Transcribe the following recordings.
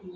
Good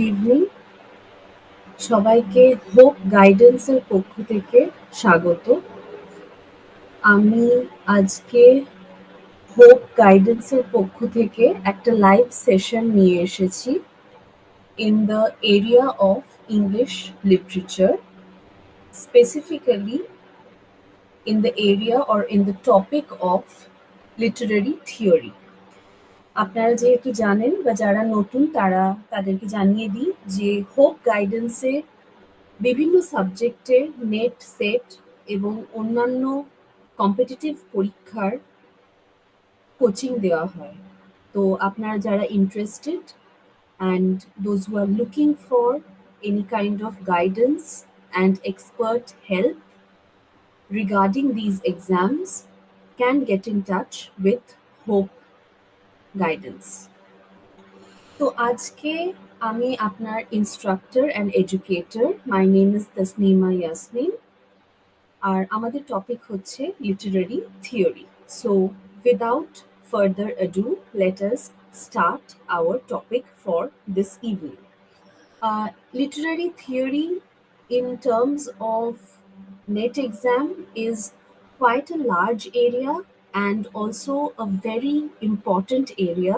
evening, সবাইকে hope গাইডেন্সের পক্ষ থেকে স্বাগত। আমি আজকে হোপ গাইডেন্সের পক্ষ থেকে একটা লাইভ সেশন নিয়ে এসেছি in the area of English literature, specifically in the area or in the topic of literary theory. আপনারা যেহেতু জানেন বা যারা নতুন তাদেরকে জানিয়ে দিই যে হোপ গাইডেন্সে বিভিন্ন সাবজেক্টে নেট, সেট এবং অন্যান্য কম্পিটিটিভ পরীক্ষার কোচিং দেওয়া হয়। তো আপনারা যারা interested and those who are looking for any kind of guidance and expert help regarding these exams can get in touch with Hope Guidance. তো আজকে আমি আপনার instructor and educator. My name is Tasnima Yasmin, আর আমাদের টপিক হচ্ছে literary theory. So without further ado, let us start our topic for this evening. Literary theory in terms of NET exam is quite a large area and also a very important area,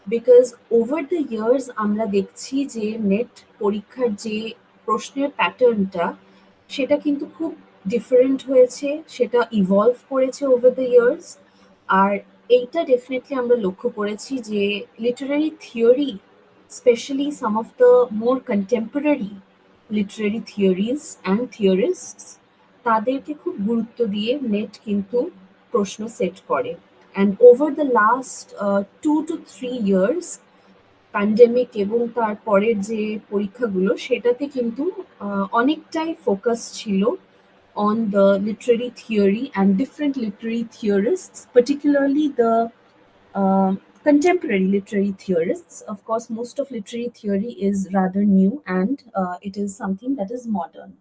because over the years আমরা দেখছি যে net পরীক্ষার যে প্রশ্নের প্যাটার্নটা সেটা কিন্তু খুব ডিফারেন্ট হয়েছে, সেটা ইভলভ করেছে ওভার দ্য ইয়ার্স। আর এইটা ডেফিনেটলি আমরা লক্ষ্য করেছি যে literary theory, specially some of the more contemporary literary theories and theorists, তাদেরকে খুব গুরুত্ব দিয়ে নেট কিন্তু প্রশ্ন সেট করে। And over the last 2 to 3 years, pandemic এবং তার পরের যে পরীক্ষাগুলো সেটাতে কিন্তু অনেকটাই ফোকাস ছিল on the literary theory and different literary theorists, particularly the contemporary literary theorists. Of course, most of literary theory is rather new and it is something that is modern.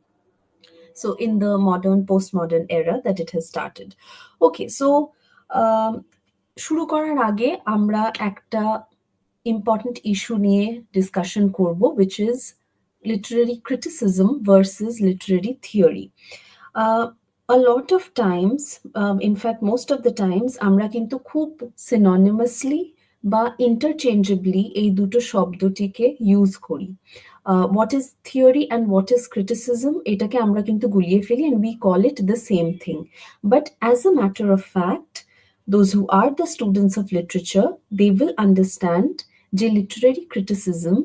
So in the modern, postmodern era that it has started. Okay, so শুরু করার আগে আমরা একটা important issue নিয়ে discussion করব, which is literary criticism versus literary theory. A lot of times, in fact most of the times, আমরা কিন্তু খুব synonymously বা interchangeably এই দুটো শব্দটিকে ইউজ করি। What is theory and what is criticism, এটাকে আমরা কিন্তু গুলিয়ে ফেলি and we call it the same thing. But as a matter of fact, those who are the students of literature, they will understand যে literary criticism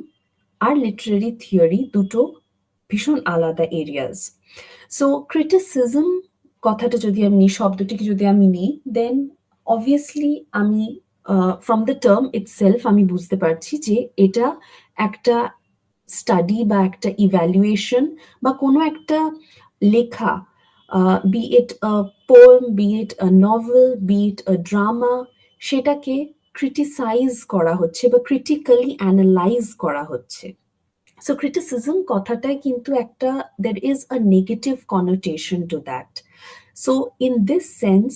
আর literary theory দুটো ভীষণ আলাদা areas. So criticism কথাটা যদি আমি শব্দটিকে যদি আমি নিই, then obviously আমি from the term itself আমি বুঝতে পারছি যে এটা একটা স্টাডি বা একটা ইভ্যালুয়েশন বা কোনো একটা লেখা, be it a poem, be it a novel, be it a drama, সেটাকে ক্রিটিসাইজ করা হচ্ছে বা ক্রিটিক্যালি অ্যানালাইজ করা হচ্ছে। So criticism কথাটাই কিন্তু একটা, there is a negative connotation to that. So in this sense,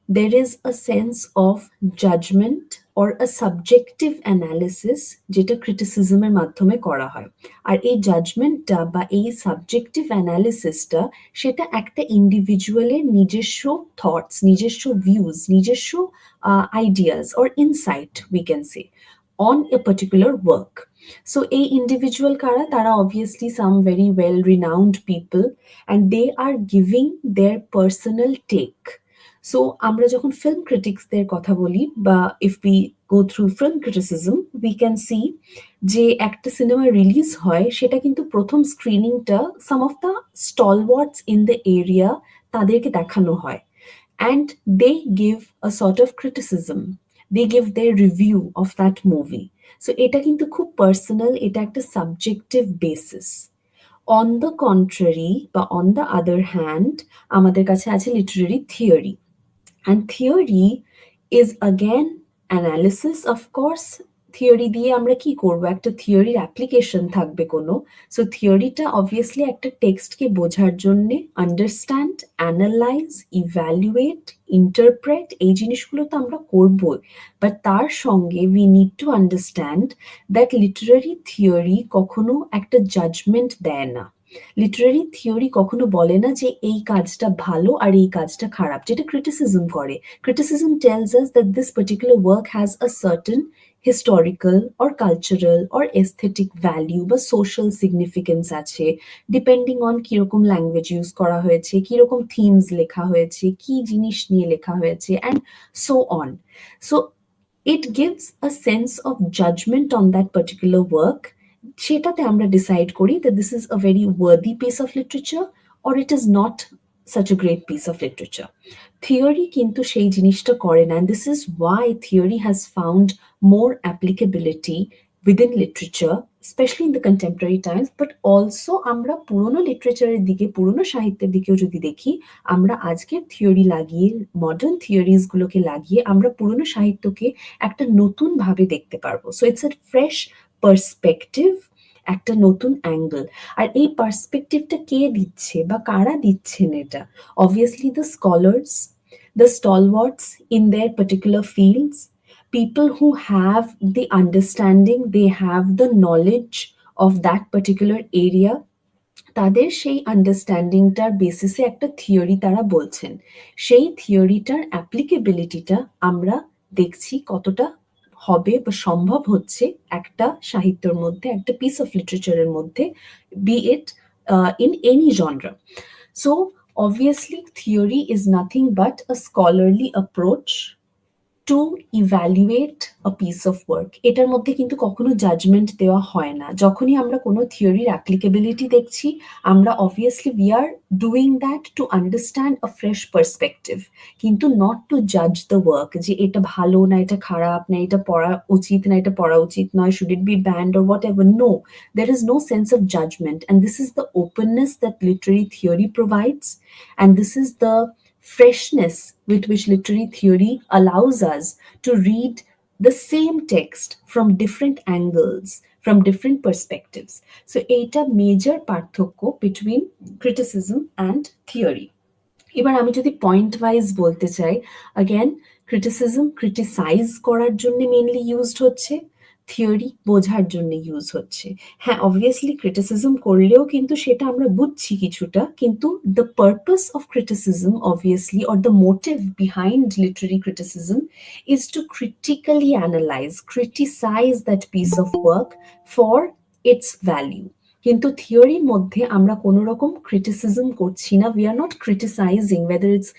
there is a sense of judgment or a subjective analysis যেটা criticism এর মাধ্যমে করা হয়। আর এই জাজমেন্টটা বা এই সাবজেক্টিভ অ্যানালিসিসটা সেটা একটা ইন্ডিভিজুয়ালের নিজস্ব থটস, নিজস্ব ভিউজ, নিজস্ব ideas or insight we can say on a particular work. So a individual kara, tara obviously some very well renowned people and they are giving their personal take. So আমরা যখন film ক্রিটিক্সদের কথা বলি বা if we go through film criticism we can see যে একটা cinema release হয় সেটা কিন্তু প্রথম স্ক্রিনিংটা some of the stalwarts in the area তাদেরকে দেখানো হয় and they give a sort of criticism, they give their review of that movie. So এটা কিন্তু খুব পার্সোনাল, এটা একটা subjective basis. On the contrary বা অন দ্য আদার হ্যান্ড আমাদের কাছে আছে literary theory. And theory is again analysis, of course. Theory দিয়ে আমরা কি করব, একটা থিওরির অ্যাপ্লিকেশন থাকবে কোনো। সো থিওরিটা অবভিয়াসলি একটা টেক্সটকে বোঝার জন্য আন্ডারস্ট্যান্ড, অ্যানালাইজ, ইভ্যালুয়েট, ইন্টারপ্রেট, এই জিনিসগুলো তো আমরা করবই। বাট তার সঙ্গে we need to understand that Literary theory কখনো একটা জাজমেন্ট দেয় না। লিটারারি থিওরি কখনো বলে না যে এই কাজটা ভালো আর এই কাজটা খারাপ, যেটা ক্রিটিসিজম করে। Criticism tells us that this particular work has a certain historical or cultural or aesthetic value বা social significance আছে, ডিপেন্ডিং অন কিরকম ল্যাঙ্গুয়েজ ইউজ করা হয়েছে, কিরকম থিমস লেখা হয়েছে, কি জিনিস নিয়ে লেখা হয়েছে, and so on. So it gives a sense of judgment on that particular work, সেটাতে আমরা ডিসাইড করি that this is a very worthy piece of literature or it is not such a great piece of literature. Theory কিন্তু সেই জিনিসটা করে না, and this is why theory has found more applicability within literature, especially in the contemporary times, but also আমরা পুরনো লিটারেচারের দিকে, পুরনো সাহিত্যের দিকেও যদি দেখি, আমরা আজকের থিওরি লাগিয়ে, মডার্ন থিওরিজ গুলোকে লাগিয়ে আমরা পুরনো সাহিত্যকে একটা নতুন ভাবে দেখতে পারবো। So it's a fresh perspective, একটা নতুন অ্যাঙ্গেল। আর এই পার্সপেক্টিভটা কে দিচ্ছে বা কারা দিচ্ছেন এটা? Obviously the scholars, the stalwarts in their particular fields, people who have the understanding, they have the knowledge of that particular area, তাদের সেই আন্ডারস্ট্যান্ডিংটার বেসিসে একটা থিওরি তারা বলছেন। সেই থিওরিটার অ্যাপ্লিকেবিলিটিটা আমরা দেখছি কতটা হবে বা সম্ভব হচ্ছে একটা সাহিত্যের মধ্যে, একটা পিস অফ লিটারেচারের মধ্যে, be it in any genre. So obviously theory is nothing but a scholarly approach to evaluate a piece of work. এটার মধ্যে কিন্তু কখনো জাজমেন্ট দেওয়া হয় না। যখনই আমরা কোনো থিওরির অ্যাপ্লিকেবিলিটি দেখছি, আমরা obviously we are doing that to understand a fresh perspective, কিন্তু নট টু জাজ দ্য ওয়ার্ক, যে এটা ভালো না এটা খারাপ, না এটা পড়া উচিত না এটা পড়া উচিত নয়, should it be banned or whatever. No, there is no sense of judgment, and this is the openness that literary theory provides, and this is the freshness with which literary theory allows us to read the same text from different angles, from different perspectives. So এটা major পার্থক্য between criticism and theory. এবার আমি যদি point wise বলতে চাই, again criticism criticize করার জন্য mainly used হচ্ছে, থিওরি বোঝার জন্য ইউজ হচ্ছে। হ্যাঁ, অবভিয়াসলি ক্রিটিসিজম করলেও কিন্তু সেটা আমরা বুঝছি কিছুটা, কিন্তু the purpose of criticism obviously or the motive behind literary criticism is to critically analyse, criticise that piece of work for its value. কিন্তু থিওরির মধ্যে আমরা কোনো রকম ক্রিটিসিজম করছি না, we are not criticising whether it's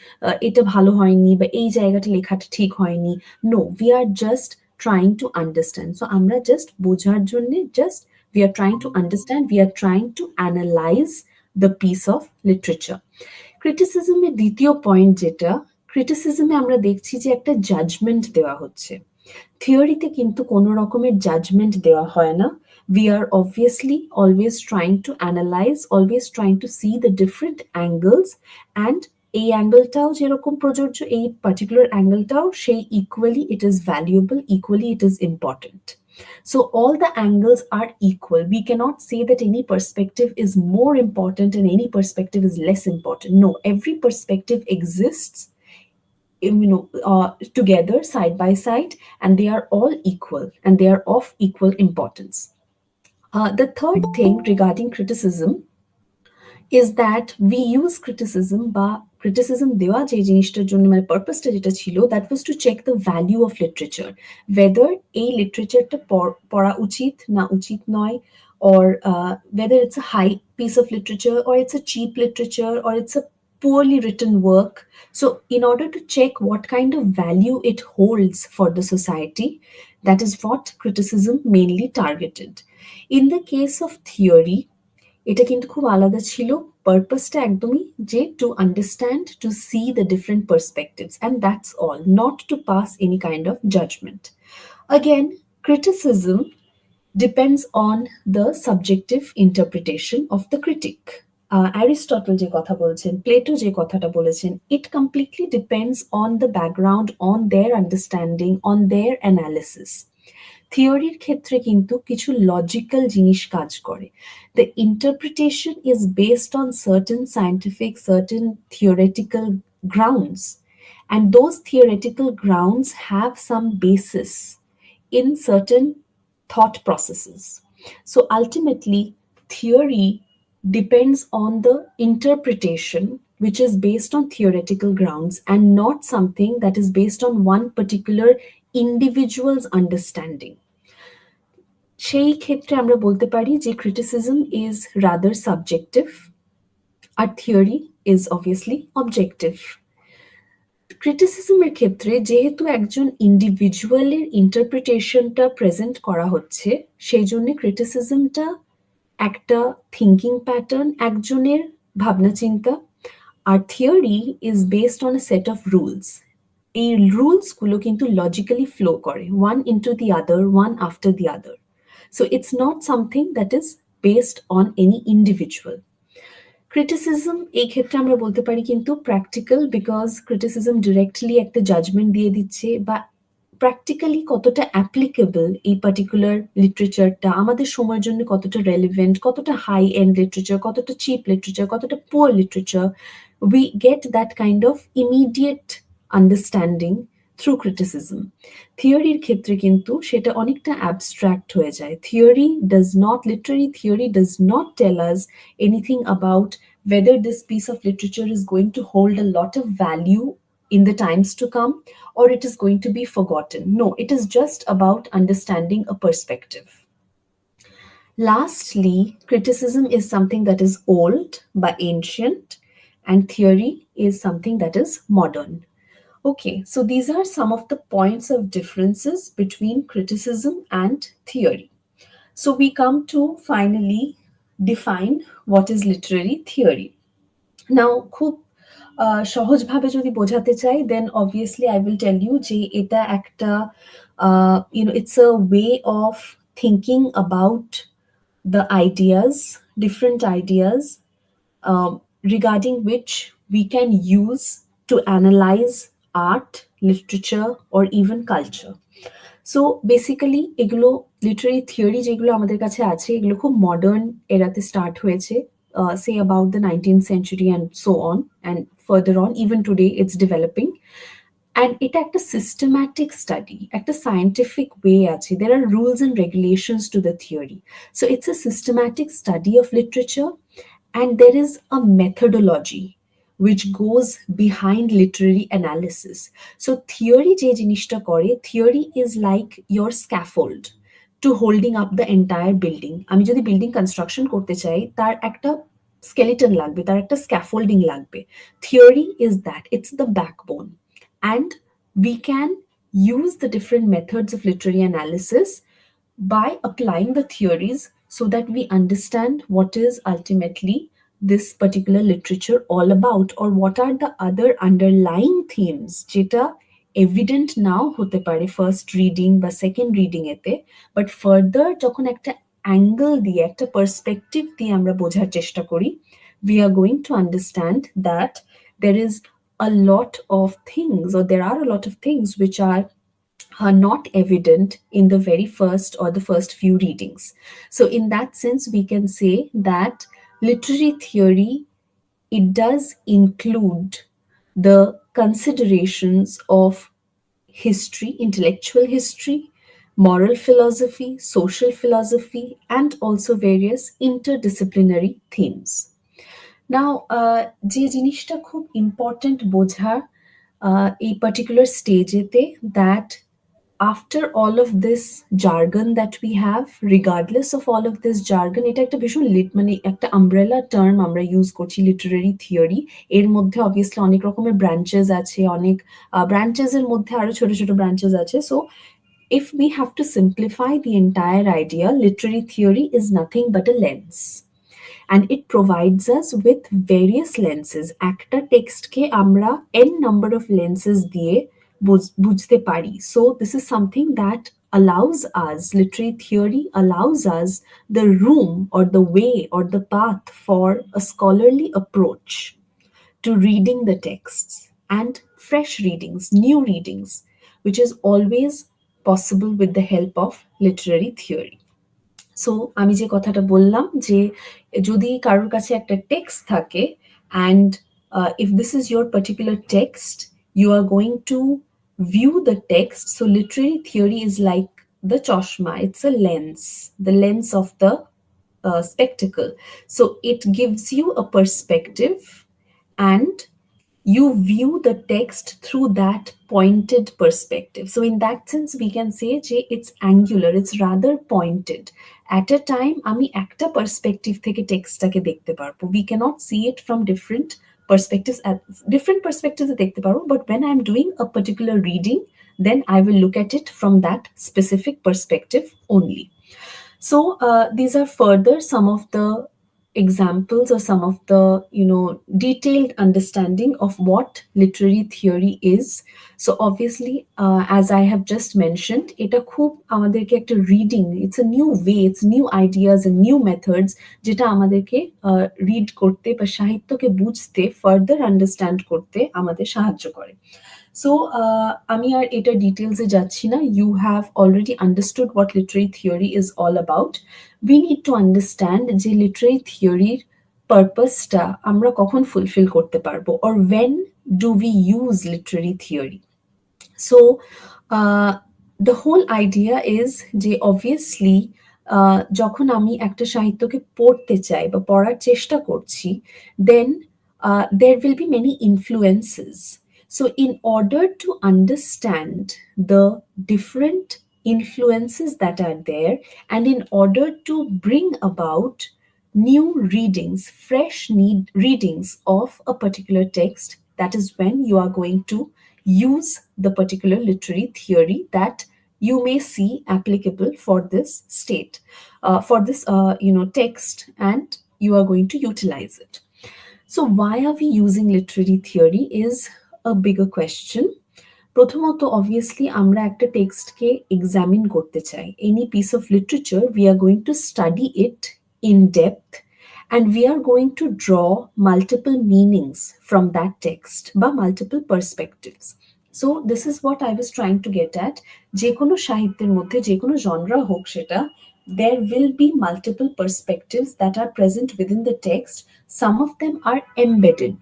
এটা ভালো হয়নি বা এই জায়গাটা লেখাটা ঠিক হয়নি। No, we are just trying to understand. So আমরা just বোঝার জন্য, just we are trying to understand, we are trying to analyze the piece of literature. Criticism এর দ্বিতীয় পয়েন্ট যেটা, ক্রিটিসিজমে আমরা দেখছি যে একটা জাজমেন্ট দেওয়া হচ্ছে। থিওরিতে কিন্তু কোনো রকমের জাজমেন্ট দেওয়া হয় না। We are obviously always trying to analyze, always trying to see the different angles, and এই অ্যাঙ্গেলটাও যেরকম প্রযোজ্য, এই পার্টিকুলার অ্যাঙ্গেলটাও সেই equally it is valuable, equally it is important. So all the angles are equal. We cannot say that any perspective is more important and any perspective is less important. No, every perspective exists, together side by side, and they are all equal and they are of equal importance. The third thing regarding criticism is that we use criticism বা criticism দেওয়া যে জিনিসটার জন্য মানে পারপাসটা যেটা ছিল, that was to check the value of literature, whether এই লিটারেচারটা পড়া উচিত না উচিত নয়, or whether it's a high piece of literature or it's a cheap literature or it's a poorly written work. So, in order to check what kind of value it holds for the society, that is what criticism mainly targeted. In the case of theory, এটা কিন্তু খুব আলাদা ছিল। পারপাসটা একদমই যে to understand, to see the different perspectives, and that's all, not to pass any kind of judgement. Again, criticism depends on the subjective interpretation of the critic. Aristotle যে কথা বলছেন, প্লেটো যে কথাটা বলেছেন, it completely depends on the background, on their understanding, on their analysis. থিওরির ক্ষেত্রে কিন্তু কিছু লজিক্যাল জিনিস কাজ করে। The interpretation is based on certain scientific, certain theoretical grounds, and those theoretical grounds have some basis in certain thought processes. So ultimately, theory depends on the interpretation which is based on theoretical grounds and not something that is based on one particular individual's understanding. সেই ক্ষেত্রে আমরা বলতে পারি যে criticism is rather subjective, R theory is obviously objective. ক্রিটিসিজমের ক্ষেত্রে যেহেতু একজন ইন্ডিভিজুয়ালের ইন্টারপ্রিটেশনটা present করা হচ্ছে, সেই জন্য ক্রিটিসিজমটা একটা থিঙ্কিং প্যাটার্ন, একজনের ভাবনা চিন্তা। আর theory is based on a set of rules. এই রুলসগুলো কিন্তু লজিক্যালি ফ্লো করে, one into the other, one after the other. So it's not something that is based on any individual. Criticism এই ক্ষেত্রে আমরা বলতে পারি কিন্তু প্র্যাকটিক্যাল, বিকজ ক্রিটিসিজম ডিরেক্টলি একটা জাজমেন্ট দিয়ে দিচ্ছে, বা প্র্যাকটিক্যালি কতটা অ্যাপ্লিকেবল এই পার্টিকুলার লিটারেচারটা আমাদের সময়ের জন্য, কতটা রেলিভেন্ট, কতটা হাই এন্ড লিটারেচার, কতটা চিপ লিটারেচার, কতটা poor literature, we get that kind of immediate understanding through criticism. থিওরির ক্ষেত্রে কিন্তু সেটা অনেকটা অ্যাবস্ট্রাক্ট হয়ে যায়। Theory does not, literary theory does not tell us anything about whether this piece of literature is going to hold a lot of value in the times to come, or it is going to be forgotten. No, it is just about understanding a perspective. Lastly, criticism is something that is old but ancient, and theory is something that is modern. Okay, so these are some of the points of differences between criticism and theory. So we come to finally define what is literary theory. Now, খুব সহজভাবে যদি বোঝাতে চাই, then obviously I will tell you যে এটা একটা it's a way of thinking about the ideas, different ideas, regarding which we can use to analyze art, literature, or even culture. So basically এগুলো literary theory যেগুলো আমাদের কাছে আছে, এগুলো খুব মডার্ন এরাতে স্টার্ট হয়েছে, say about the 19th century and so on, and further on, even today it's developing. And এটা একটা সিস্টেম্যাটিক স্টাডি, একটা সায়েন্টিফিক ওয়ে আছে, there are rules and regulations to the theory. So it's a systematic study of literature, and there is a methodology which goes behind literary analysis. So theory যে জিনিসটা করে, theory is like your scaffold to holding up the entire building. আমি যদি building construction করতে চাই, তার একটা skeleton লাগবে, তার একটা scaffolding লাগবে। Theory is that, it's the backbone. And we can use the different methods of literary analysis by applying the theories so that we understand what is ultimately this particular literature all about, or what are the other underlying themes যেটা evident now হতে পারে first reading বা second reading এতে, but further যখন একটা angle দিয়ে, একটা perspective দিয়ে আমরা বোঝার চেষ্টা করি, we are going to understand that there is a lot of things, or there are a lot of things which are not evident in the very first or the first few readings. So in that sense, we can say that literary theory, it does include the considerations of history, intellectual history, moral philosophy, social philosophy, and also various interdisciplinary themes. Now, যে জিনিসটা খুব important বোঝার এই particular স্টেজেতে, that after all of this jargon that we have, regardless of all of this jargon, এটা একটা ভীষণ মানে একটা umbrella term আমরা ইউজ করছি, লিটারেরি থিওরি। এর মধ্যে অবভিয়াসলি অনেক রকমের ব্রাঞ্চেস আছে, অনেক ব্রাঞ্চেসের মধ্যে আরো ছোট ছোট ব্রাঞ্চেস আছে। So if we have to simplify the entire idea, literary theory is nothing but a lens, and it provides us with various lenses. একটা টেক্সটকে আমরা n number of lenses দিয়ে বুঝতে পারি। So this is something that allows us, literary theory allows us the room or the way or the path for a scholarly approach to reading the texts, and fresh readings, new readings, which is always possible with the help of literary theory. So আমি যে কথাটা বললাম যে যদি কারোর কাছে একটা text থাকে, and if this is your particular text, you are going to view the text. So literary theory is like the choshma, it's a lens, the lens of the spectacle. So it gives you a perspective, and you view the text through that pointed perspective. So in that sense, we can say যে it's angular, it's rather pointed. At a time, আমি একটা perspective থেকে টেক্সটটাকে দেখতে পারবো। We cannot see it from different perspectives. At different perspectives দেখতে পারবো, but when I'm doing a particular reading, then I will look at it from that specific perspective only. So these are further some of the examples or some of the detailed understanding of what literary theory is. So obviously, as I have just mentioned, এটা খুব আমাদেরকে একটা reading, it's a new way, it's new ideas and new methods যেটা আমাদেরকে read করতে বা সাহিত্যকে বুঝতে, ফার্দার আন্ডারস্ট্যান্ড করতে আমাদের সাহায্য করে। সো আমি আর এটা ডিটেলসে যাচ্ছি না। You have already understood what literary theory is all about. We need to understand যে লিটারি থিওরির পারপাসটা আমরা কখন ফুলফিল করতে পারবো, or when do we use literary theory. So the whole idea is যে অবভিয়াসলি যখন আমি একটা সাহিত্যকে পড়তে চাই বা পড়ার চেষ্টা করছি, দেন there will be many influences. So in order to understand the different influences that are there, and in order to bring about new readings, fresh readings of a particular text, that is when you are going to use the particular literary theory that you may see applicable for this state, for this text, and you are going to utilize it. So why are we using literary theory is a bigger question. প্রথমত, obviously আমরা একটা টেক্সটকে examine করতে চাই। Any piece of literature, we are going to study it in depth, and we are going to draw multiple meanings from that text বা multiple perspectives. So this is what I was trying to get at. যে কোনো সাহিত্যের মধ্যে, যে কোনো genre হোক সেটা, there will be multiple perspectives that are present within the text. Some of them are embedded.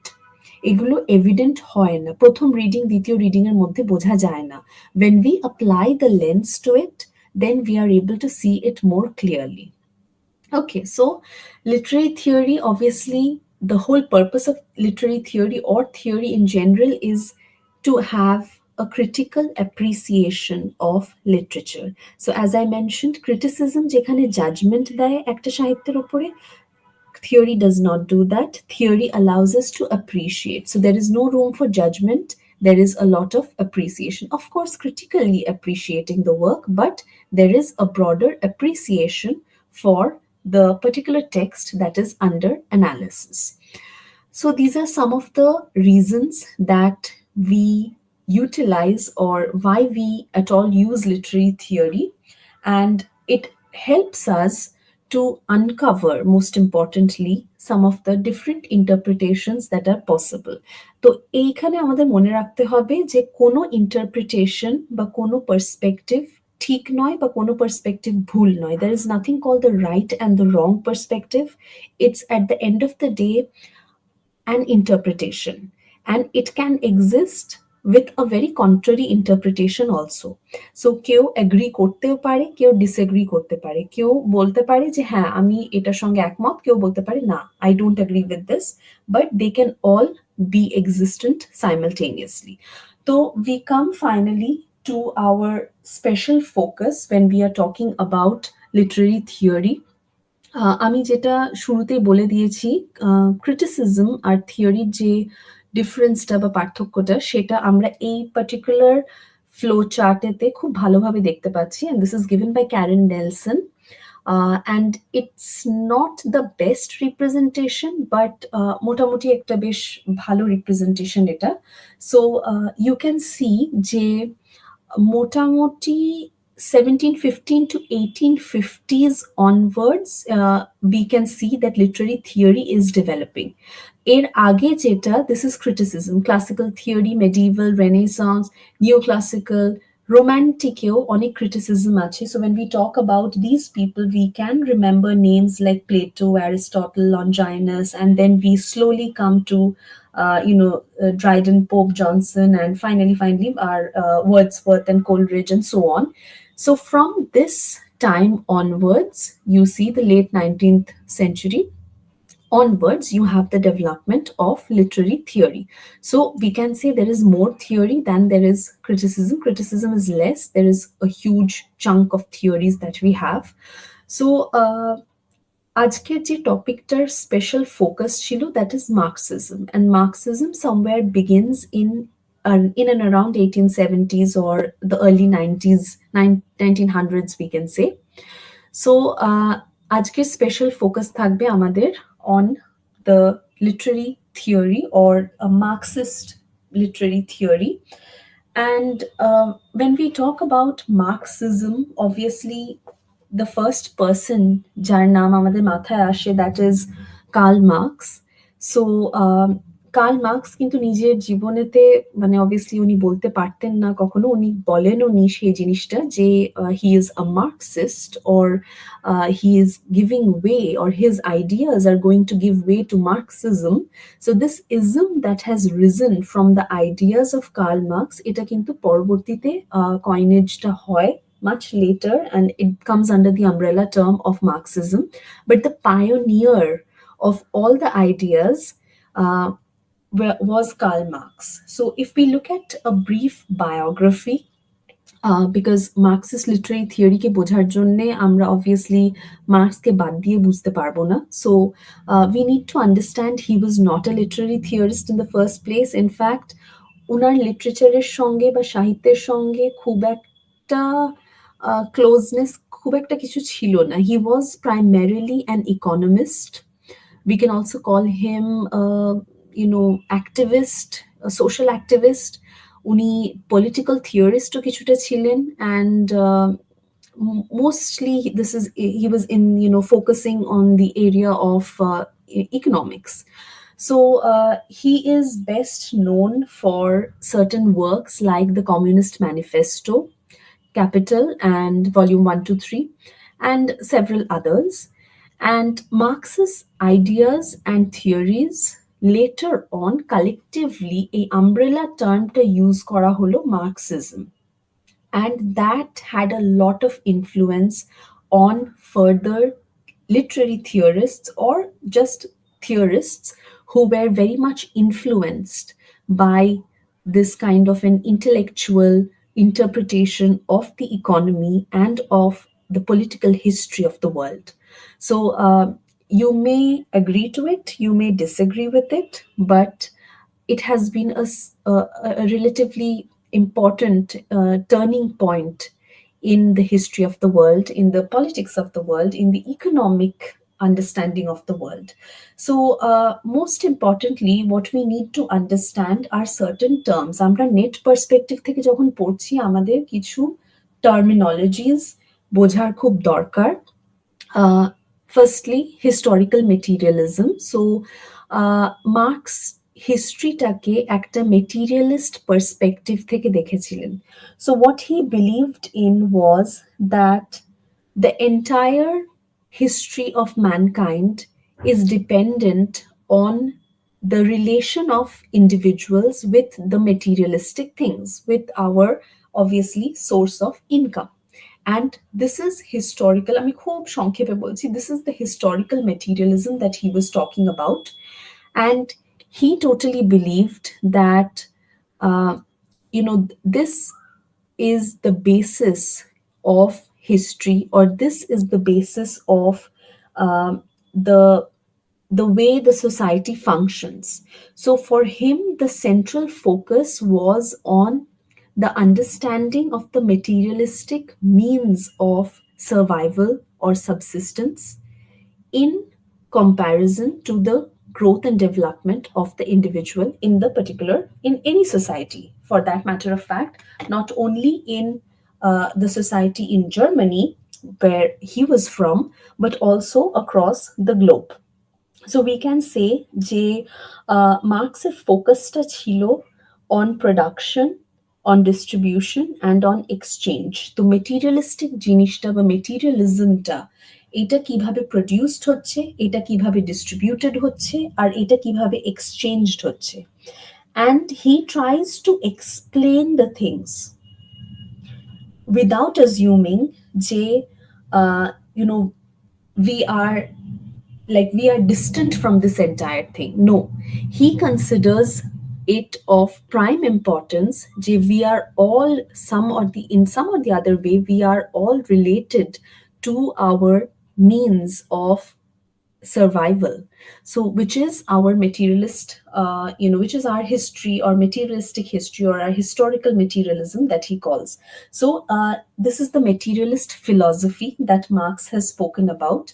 এগুলো এভিডেন্ট হয় না, প্রথম রিডিং দ্বিতীয় রিডিং এর মধ্যে বোঝা যায় না। When we apply the lens to it, then we are able to see it more clearly. Okay, so literary theory, obviously, the whole purpose of literary theory or theory in general is to have a critical appreciation of literature. So as I mentioned, criticism যেখানে judgment দেয় একটা সাহিত্যের উপরে, theory does not do that. Theory allows us to appreciate. So there is no room for judgment. There is a lot of appreciation. Of course, critically appreciating the work, but there is a broader appreciation for the particular text that is under analysis. So these are some of the reasons that we utilize, or why we at all use literary theory, and it helps us to uncover, most importantly, some of the different interpretations that are possible. তো এইখানে আমাদের মনে রাখতে হবে যে কোনো interpretation বা কোনো পার্সপেক্টিভ ঠিক নয় বা কোনো পার্সপেক্টিভ ভুল নয়। There is nothing called the right and the wrong perspective. It's at the end of the day an interpretation, and it can exist with a very contrary interpretation also. So কেউ agri করতেও পারে, কেউ disagree করতে পারে, কেউ বলতে পারে যে হ্যাঁ আমি এটার সঙ্গে একমত, কেউ বলতে পারে না, I don't agree with this, but they can all be existent simultaneously. So we come finally to our special focus when we are talking about literary theory. আমি যেটা শুরুতেই বলে দিয়েছি, ক্রিটিসিজম আর থিওরির যে ডিফারেন্সটা বা পার্থক্যটা সেটা আমরা এই পার্টিকুলার ফ্লো চার্টেতে খুব ভালোভাবে দেখতে পাচ্ছি, and this is given by Karen Nelson. And it's not the best representation, but মোটামুটি একটা বেশ ভালো রিপ্রেজেন্টেশন এটা। সো ইউ ক্যান সি যে মোটামুটি 1715 to 1850s onwards, we can see that literary theory is developing. এর আগে যেটা, this is criticism, classical theory, medieval, renaissance, neoclassical, romanticeও অনেক criticism আছে. So when we talk about these people, we can remember names like Plato, Aristotle, Longinus, and then we slowly come to Dryden, Pope, Johnson, and finally our Wordsworth and Coleridge and so on. So from this time onwards, you see the late 19th century onwards, you have the development of literary theory. So we can say there is more theory than there is criticism. Criticism is less. There is a huge chunk of theories that we have. So আজকের যে টপিকটার special focus ছিল, that is Marxism, and Marxism somewhere begins in and around 1870s or the early 90s, 1900s we can say. So আজকের special focus থাকবে আমাদের on the literary theory or a Marxist literary theory. And when we talk about Marxism, obviously the first person যার নাম আমাদের মাথায় আসে, that is Karl Marx. So Karl Marx কিন্তু নিজের জীবনেতে মানে অবভিয়াসলি উনি বলতে পারতেন না কখনো, উনি বলেনও নি সেই জিনিসটা যে he is a Marxist or he is giving way or his ideas are going to give way to Marxism. So this ism that has reason from the ideas of Karl Marx, এটা কিন্তু পরবর্তীতে কয়েনেজটা হয় much later, and it comes under the umbrella term of Marxism. But the pioneer of all the ideas was Karl Marx. So if we look at a brief biography, because Marxist literary theory কে বোঝার জন্যে আমরা obviously মার্কসকে বাদ দিয়ে বুঝতে পারবো না. So we need to understand he was not a literary theorist in the first place. In fact, উনার লিটারেচারের সঙ্গে বা সাহিত্যের সঙ্গে খুব একটা ক্লোজনেস খুব একটা কিছু ছিল না. He was primarily an economist. We can also call him activist, a social activist. উনি political theorist ও কিছুটা ছিলেন, and mostly he was in focusing on the area of economics. So he is best known for certain works like the Communist Manifesto, Capital, and Volume 1 to 3, and several others. And Marx's ideas and theories later on collectively a umbrella term to use kora holo Marxism, and that had a lot of influence on further literary theorists or just theorists who were very much influenced by this kind of an intellectual interpretation of the economy and of the political history of the world. So you may agree to it, you may disagree with it, but it has been a relatively important turning point in the history of the world, in the politics of the world, in the economic understanding of the world. So most importantly, what we need to understand are certain terms. আমরা net perspective থেকে যখন পড়ছি, আমাদের কিছু terminologies বোঝার খুব দরকার। Firstly, historical materialism. So Marx হিস্ট্রিটাকে একটা মেটেরিয়ালিস্ট পার্সপেক্টিভ থেকে দেখেছিলেন। So what he believed in was that the entire history of mankind is dependent on the relation of individuals with the materialistic things, with our obviously source of income. And this is historical, আমি খুব সংক্ষেপে বলছি, this is the historical materialism that he was talking about. And he totally believed that this is the basis of history, or this is the basis of um, the the way the society functions. So for him, the central focus was on the understanding of the materialistic means of survival or subsistence in comparison to the growth and development of the individual in the particular, in any society for that matter of fact, not only in the society in Germany where he was from, but also across the globe. So we can say যে মার্কসের ফোকাসটা ছিল on production, on distribution and on exchange. তো materialistic জিনিসটা বা মেটেরিয়ালিজমটা, এটা কিভাবে produced হচ্ছে, এটা কিভাবে ডিস্ট্রিবিউটেড হচ্ছে, আর এটা কিভাবে এক্সচেঞ্জড হচ্ছে, and he tries to explain the things without assuming যে you know we are we are distant from this entire thing. No, he considers it of prime importance je we are all some or the in some or the other way we are all related to our means of survival. So which is our materialist which is our history or materialistic history or our historical materialism that he calls. So this is the materialist philosophy that Marx has spoken about.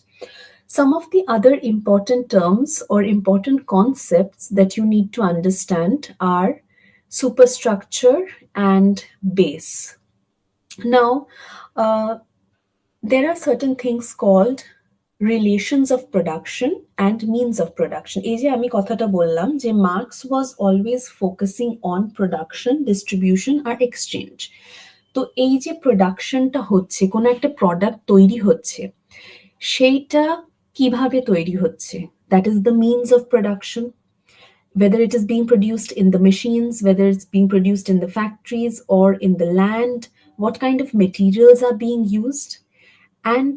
Some of the other important terms or important concepts that you need to understand are superstructure and base. Now, there are certain things called relations of production and means of production. এই যে আমি কথাটা বললাম যে Marx was always focusing on production, distribution আর exchange. তো এই যে প্রোডাকশনটা হচ্ছে, কোনো একটা প্রোডাক্ট তৈরি হচ্ছে, সেইটা কিভাবে তৈরি হচ্ছে, that is the means of production, whether it is being produced in the machines, whether it's being produced in the factories or in the land, what kind of materials are being used, and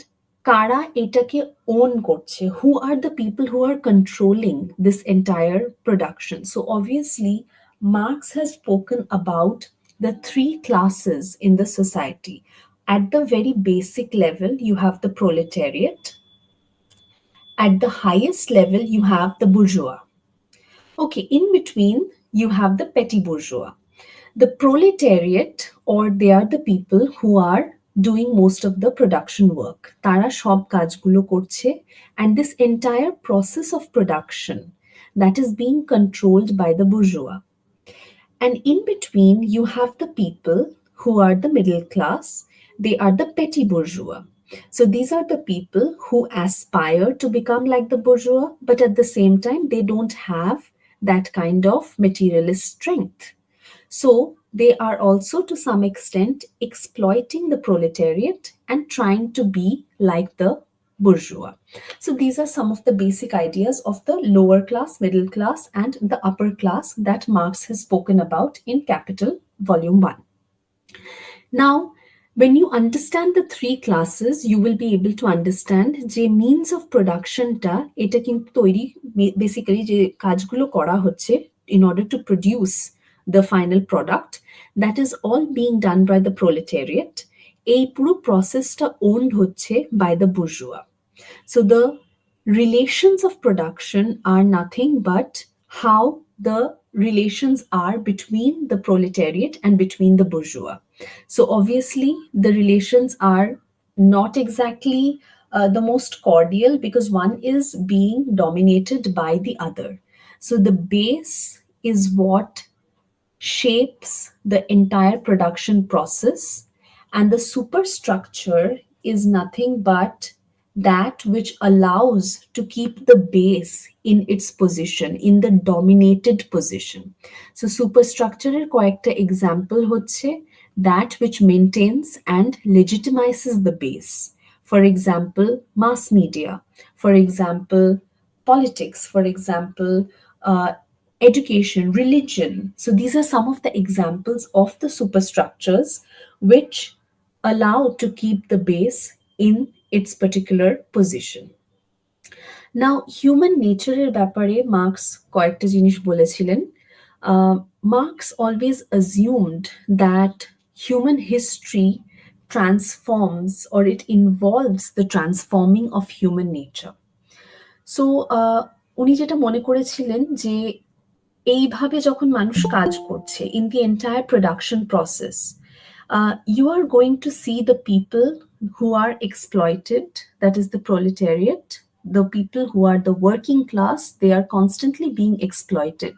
কারা এটাকে own করছে, who are the people who are controlling this entire production. So obviously Marx has spoken about the three classes in the society. At the very basic level you have the proletariat, at the highest level you have the bourgeois. Okay, in between you have the petty bourgeois. The proletariat, or they are the people who are doing most of the production work. তারা সব কাজগুলো করছে, and this entire process of production that is being controlled by the bourgeois. And in between you have the people who are the middle class. They are the petty bourgeois. So these are the people who aspire to become like the bourgeois, but at the same time they don't have that kind of materialist strength. So they are also to some extent exploiting the proletariat and trying to be like the bourgeois. So these are some of the basic ideas of the lower class, middle class, and the upper class that Marx has spoken about in Capital, Volume 1. Now, when you understand the three classes, you will be able to understand যে means of production টা এটা কিন্তু তৈরি basically যে কাজগুলো করা হচ্ছে in order to produce the final product, that is all being done by the proletariat. এই পুরো প্রসেসটা owned হচ্ছে by the bourgeois. So the relations of production are nothing but how the relations are between the proletariat and between the bourgeois. So obviously the relations are not exactly the most cordial because one is being dominated by the other. So the base is what shapes the entire production process, and the superstructure is nothing but that which allows to keep the base in its position, in the dominated position. So superstructure কয়েকটা example হচ্ছে that which maintains and legitimizes the base. For example, mass media. For example, politics. For example, education, religion. So these are some of the examples of the superstructures which allow to keep the base in its particular position. Now, human nature এর ব্যাপারে marks কয়েকটা জিনিস বলেছিলেন. Marx always assumed that human history transforms, or it involves the transforming of human nature. So উনি যেটা মনে করেছিলেন যে এইভাবে যখন মানুষ কাজ করছে in the entire production process, you are going to see the people who are exploited, that is the proletariat, the people who are the working class, they are constantly being exploited.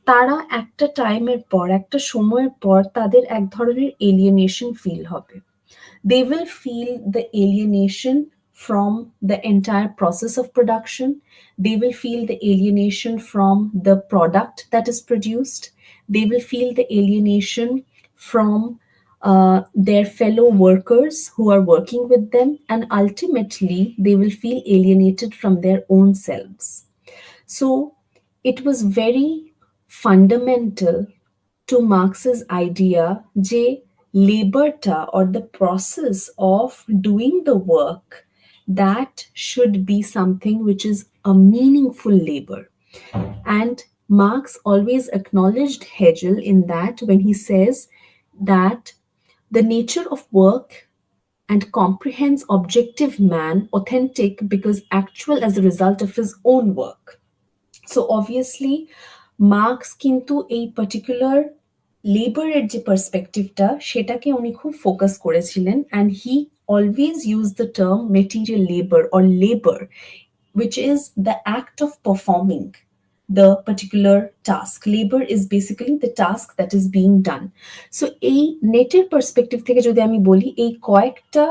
তারা একটা টাইমের পর, একটা সময়ের পর তাদের এক ধরনের এলিয়েনেশন ফিল হবে। They will feel the alienation from the entire process of production. They will feel the alienation from the product that is produced. They will feel the alienation from their fellow workers who are working with them. And ultimately, they will feel alienated from their own selves. So it was very fundamental to Marx's idea যে laborটা, or the process of doing the work, that should be something which is a meaningful labor. And Marx always acknowledged Hegel in that when he says that the nature of work and comprehends objective man authentic because actual as a result of his own work. So obviously marks কিন্তু এই particular লেবারের যে পার্সপেক্টিভটা সেটাকে উনি খুব focus করেছিলেন, and he always use the term material labour or labour, which is the act of performing the particular task. Labor is basically the task that is being done. So এই নেটের perspective থেকে যদি আমি বলি, এই কয়েকটা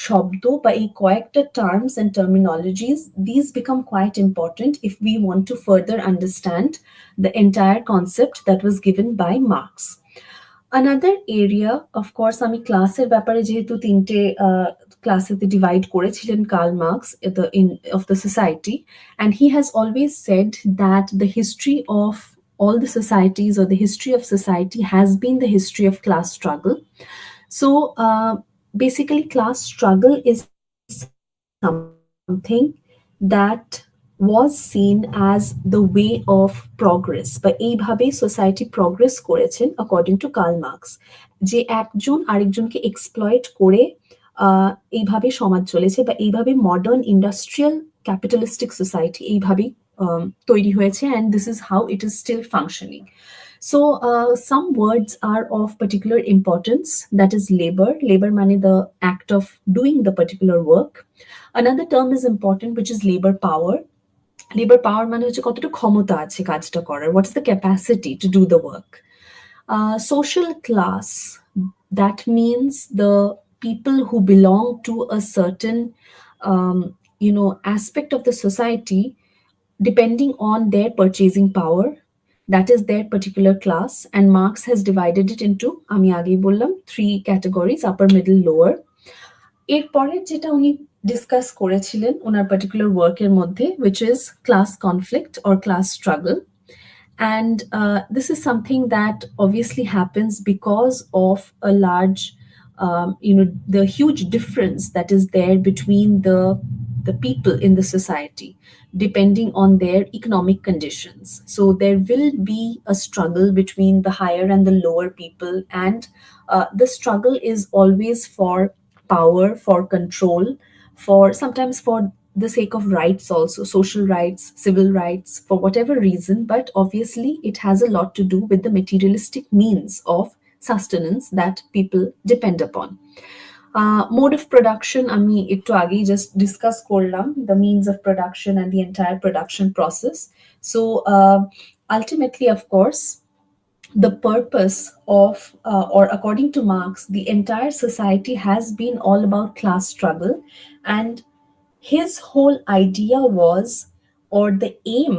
শব্দ বা এই কয়েকটা terms and terminologies, these become quite important if we want to further understand the entire concept that was given by Marx. Another area, of course, আমি ক্লাসের ব্যাপারে যেহেতু তিনটে ক্লাসেতে ডিভাইড করেছিলেন Karl Marx of the society, and he has always said that the history of all the societies, or the history of society, has been the history of class struggle. So basically class struggle is something that was seen as the way of progress, বা এইভাবে society progress করেছেন according to Karl Marx, যে একজন আরেকজনকে exploit করে এইভাবে সমাজ চলেছে, বা এইভাবে মডার্ন ইন্ডাস্ট্রিয়াল ক্যাপিটালিস্টিক সোসাইটি এইভাবেই তৈরি হয়েছে, and this is how it is still functioning. So some words are of particular importance, that is labor. Labor মানে the act of doing the particular work. Another term is important, which is labor power. Labor power মানে হচ্ছে কতটা ক্ষমতা আছে কাজটা করার, what is the capacity to do the work. Social class, that means the people who belong to a certain aspect of the society, depending on their purchasing power, that is their particular class. And Marx has divided it into, আমি আগেই বললাম, 3 categories: upper, middle, lower. এরপরে যেটা উনি discuss করেছিলেন ওনার particular ওয়ার্কের মধ্যে, which is class conflict or class struggle. And this is something that obviously happens because of a large, the huge difference that is there between the people in the society, depending on their economic conditions. So there will be a struggle between the higher and the lower people, and the struggle is always for power, for control, for sometimes for the sake of rights, also social rights, civil rights, for whatever reason. But obviously it has a lot to do with the materialistic means of sustenance that people depend upon. Mode of production, আমি একটু আগেই just discuss করলাম the means of production and the entire production process. So ultimately, of course, the purpose of, or according to Marx, the entire society has been all about class struggle. And his whole idea was, or the aim,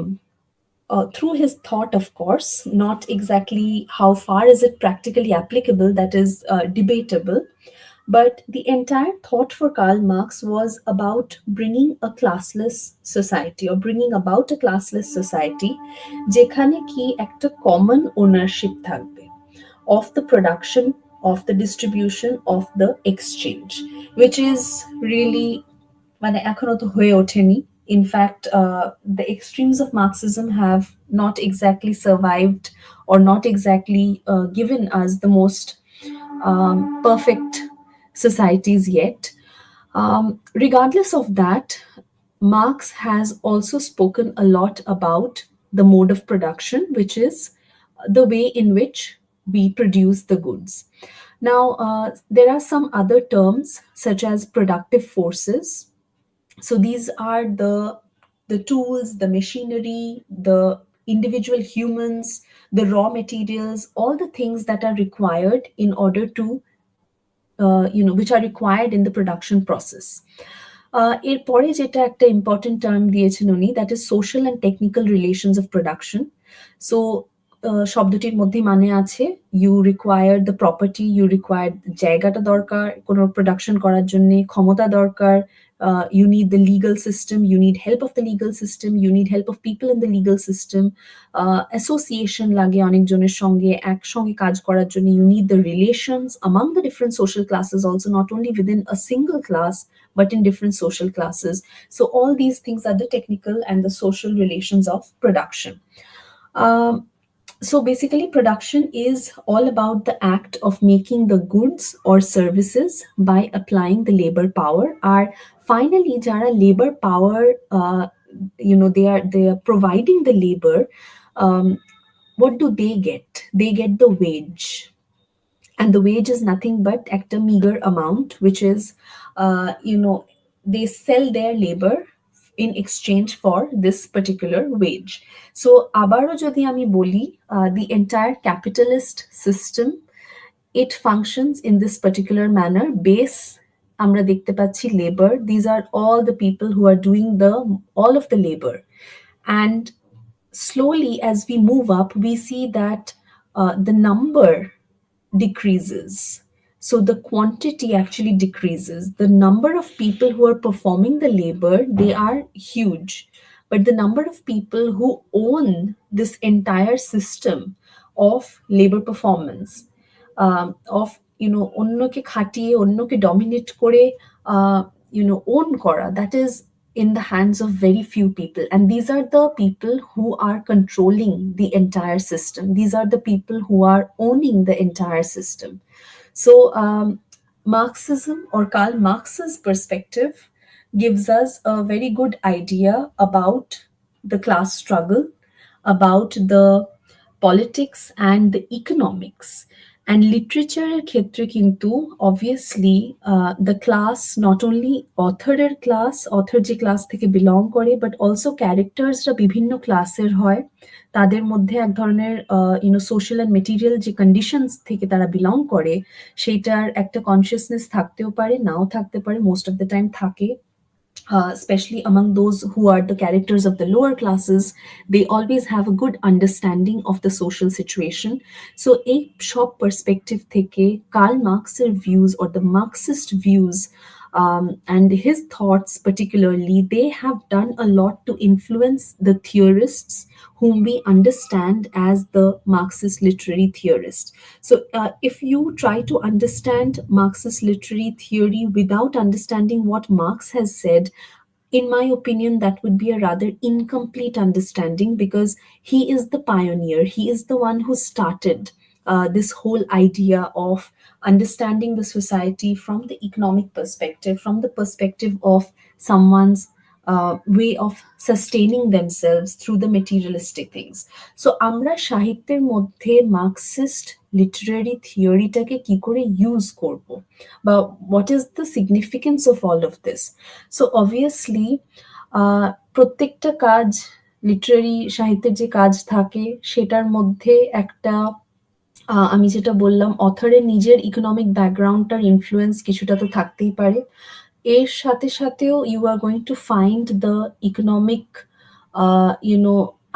through his thought, of course, not exactly how far is it practically applicable, that is debatable, but the entire thought for Karl Marx was about bringing a classless society, or bringing about a classless society, যেখানে কি একটা common ownership থাকবে of the production, of the distribution, of the exchange, which is really মানে এখনো তো হয়ে ওঠেনি. In fact, the extremes of Marxism have not exactly survived, or not exactly given us the most perfect societies yet. Regardless of that, Marx has also spoken a lot about the mode of production, which is the way in which we produce the goods. Now, there are some other terms such as productive forces. So these are the tools, the machinery, the individual humans, the raw materials, all the things that are required in order to which are required in the production process. এরপরে যেটা একটা important term দিয়েছেন উনি, that is social and technical relations of production. So শব্দটির মধ্যে মানে আছে you require the property, you require জায়গাটা দরকার কোনো প্রোডাকশন করার জন্য, ক্ষমতা দরকার, you need the legal system, you need help of the legal system, you need help of people in the legal system, association লাগে অনেকজনের সঙ্গে একসঙ্গে কাজ করার জন্য, you need the relations among the different social classes also, not only within a single class but in different social classes. So all these things are the technical and the social relations of production. Um, so basically, production is all about the act of making the goods or services by applying the labor power. Are finally, jara labor power, they are providing the labor. Um, what do they get? They get the wage, and the wage is nothing but a meager amount, which is, they sell their labor in exchange for this particular wage. So abaro jodi ami boli, the entire capitalist system, it functions in this particular manner. Base আমরা দেখতে পাচ্ছি labor, these are all the people who are doing all of the labor, and slowly as we move up we see that the number decreases. So the quantity actually decreases. The number of people who are performing the labor, they are huge. But the number of people who own this entire system of labor performance, of অন্যকে খাটিয়ে অন্যকে dominate করে own করা, that is in the hands of very few people, and these are the people who are controlling the entire system. These are the people who are owning the entire system. So Marxism, or Karl Marx's perspective, gives us a very good idea about the class struggle, about the politics and the economics. And literature ক্ষেত্রে কিন্তু obviously the class, not only author-এর class, author যে class থেকে belong করে, but also characters-রা বিভিন্ন ক্লাসের হয়, তাদের মধ্যে এক ধরনের social and material যে conditions থেকে তারা belong করে সেইটার একটা consciousness থাকতেও পারে, নাও থাকতে পারে, most of the time থাকে। Especially among those who are the characters of the lower classes, they always have a good understanding of the social situation. So a shop perspective theke Karl Marx's views, or the Marxist views, and his thoughts particularly, they have done a lot to influence the theorists whom we understand as the Marxist literary theorists. So if you try to understand Marxist literary theory without understanding what Marx has said, in my opinion, that would be a rather incomplete understanding, because he is the pioneer. He is the one who started this whole idea of understanding the society from the economic perspective, from the perspective of someone's way of sustaining themselves through the materialistic things. So আমরা সাহিত্যের মধ্যে Marxist Literary থিওরিটাকে কি করে use করব, বা what is the significance of all of this? So obviously প্রত্যেকটা কাজ, Literary সাহিত্যের যে কাজ থাকে সেটার মধ্যে একটা আমি যেটা বললাম অথরের নিজের ইকোনমিক ব্যাকগ্রাউন্ডটার ইনফ্লুয়েন্স কিছুটা তো থাকতেই পারে। এর সাথে সাথেও you are going to find the economic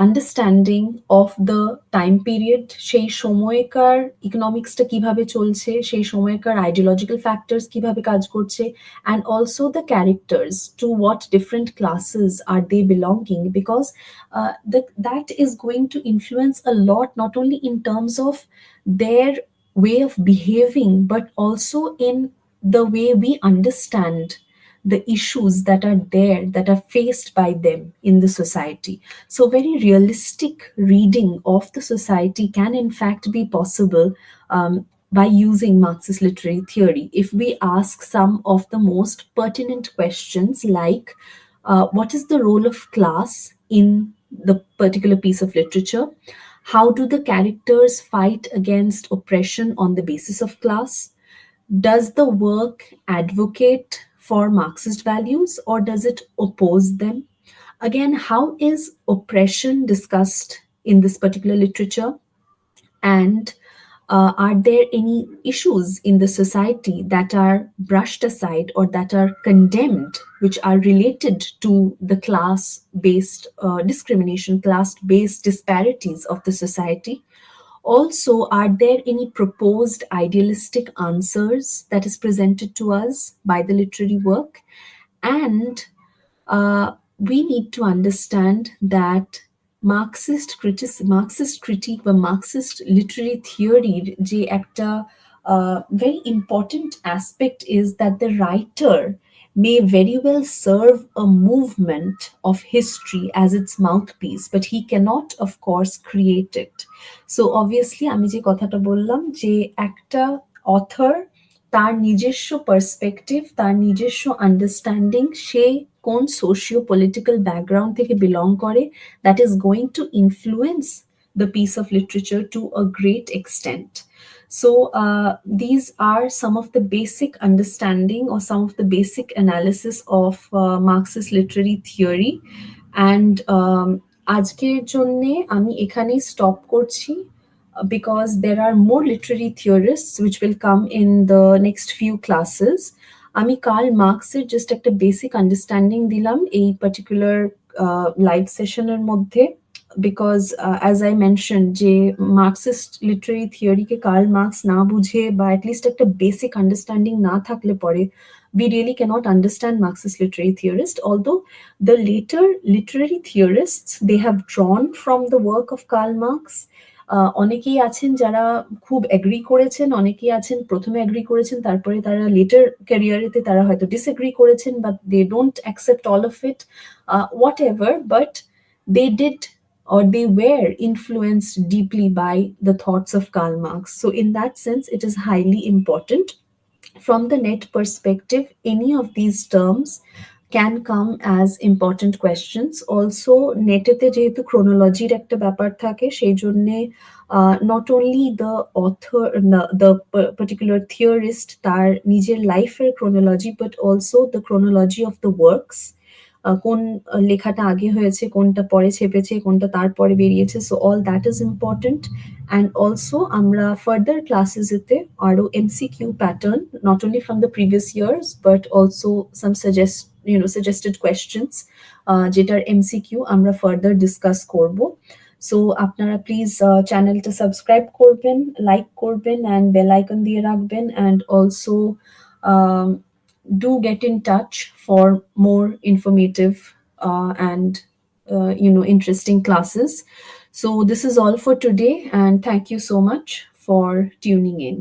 understanding of the time period, সেই সময়কার ইকোনমিক্সটা কিভাবে চলছে, সেই সময়কার আইডিওলজিক্যাল ফ্যাক্টরস কিভাবে কাজ করছে, and also the characters, to what different classes are they belonging, because that is going to influence a lot, not only in terms of their way of behaving, but also in the way we understand the issues that are there, that are faced by them in the society. So very realistic reading of the society can in fact be possible by using Marxist literary theory if we ask some of the most pertinent questions like what is the role of class in the particular piece of literature? How do the characters fight against oppression on the basis of class? Does the work advocate for Marxist values or does it oppose them? Again, how is oppression discussed in this particular literature? And are there any issues in the society that are brushed aside or that are condemned, which are related to the class based discrimination, class based disparities of the society? Also, are there any proposed idealistic answers that is presented to us by the literary work? And we need to understand that Marxist critique বা Marxist literary theory যে একটা very important aspect is that the writer may very well serve a movement of history as its mouthpiece, but he cannot, of course, create it. So obviously আমি যে কথাটা বললাম যে একটা author তার নিজস্ব পার্সপেক্টিভ, তার নিজস্ব আন্ডারস্ট্যান্ডিং, সে কোন সোশিও পলিটিক্যাল ব্যাকগ্রাউন্ড থেকে বিলং করে, that is going to influence the piece of literature to a great extent. So, these are some of the basic understanding or some of the basic analysis of Marxist literary theory. And আজকের জন্যে আমি এখানেই stop করছি because there are more literary theorists which will come in the next few classes. আমি curl মার্কসের just একটা basic understanding দিলাম এই পার্টিকুলার লাইভ সেশনের মধ্যে বিকজ অ্যাজ আই মেনশন যে মার্কসিস্ট লিটারি থিওরিকে কার্ল মার্কস না বুঝে বা অ্যাটলিস্ট একটা বেসিক আন্ডারস্ট্যান্ডিং না থাকলে পরে we really cannot understand Marxist literary theorists, although the later literary theorists, they have drawn from the work of Karl Marx. অনেকেই আছেন যারা খুব এগ্রি করেছেন, অনেকেই আছেন প্রথমে এগ্রি করেছেন, তারপরে তারা লেটার ক্যারিয়ারেতে তারা হয়তো ডিসএগ্রি করেছেন, but they don't accept all of it, whatever, but they did or they were influenced deeply by the thoughts of Karl Marx. So in that sense, it is highly important. From the net perspective, any of these terms can come as important questions. Also, netete যেহেতু chronology একটা ব্যাপার থাকে সেই জন্যে not only the author, the particular theorist তার নিজের লাইফের chronology, but also the chronology of the works. কোন লেখাটা আগে হয়েছে, কোনটা পরে ছেপেছে, কোনটা তারপরে বেরিয়েছে, so all that is important. And also আমরা ফার্দার ক্লাসেসেতে আরও MCQ pattern, not only from the previous years but also some suggested questions, যেটার এমসিকিউ আমরা ফার্দার ডিসকাস করব। সো আপনারা প্লিজ চ্যানেলটা সাবস্ক্রাইব করবেন, লাইক করবেন অ্যান্ড বেল আইকন দিয়ে রাখবেন, and also do get in touch for more informative and interesting classes. So this is all for today, and thank you so much for tuning in.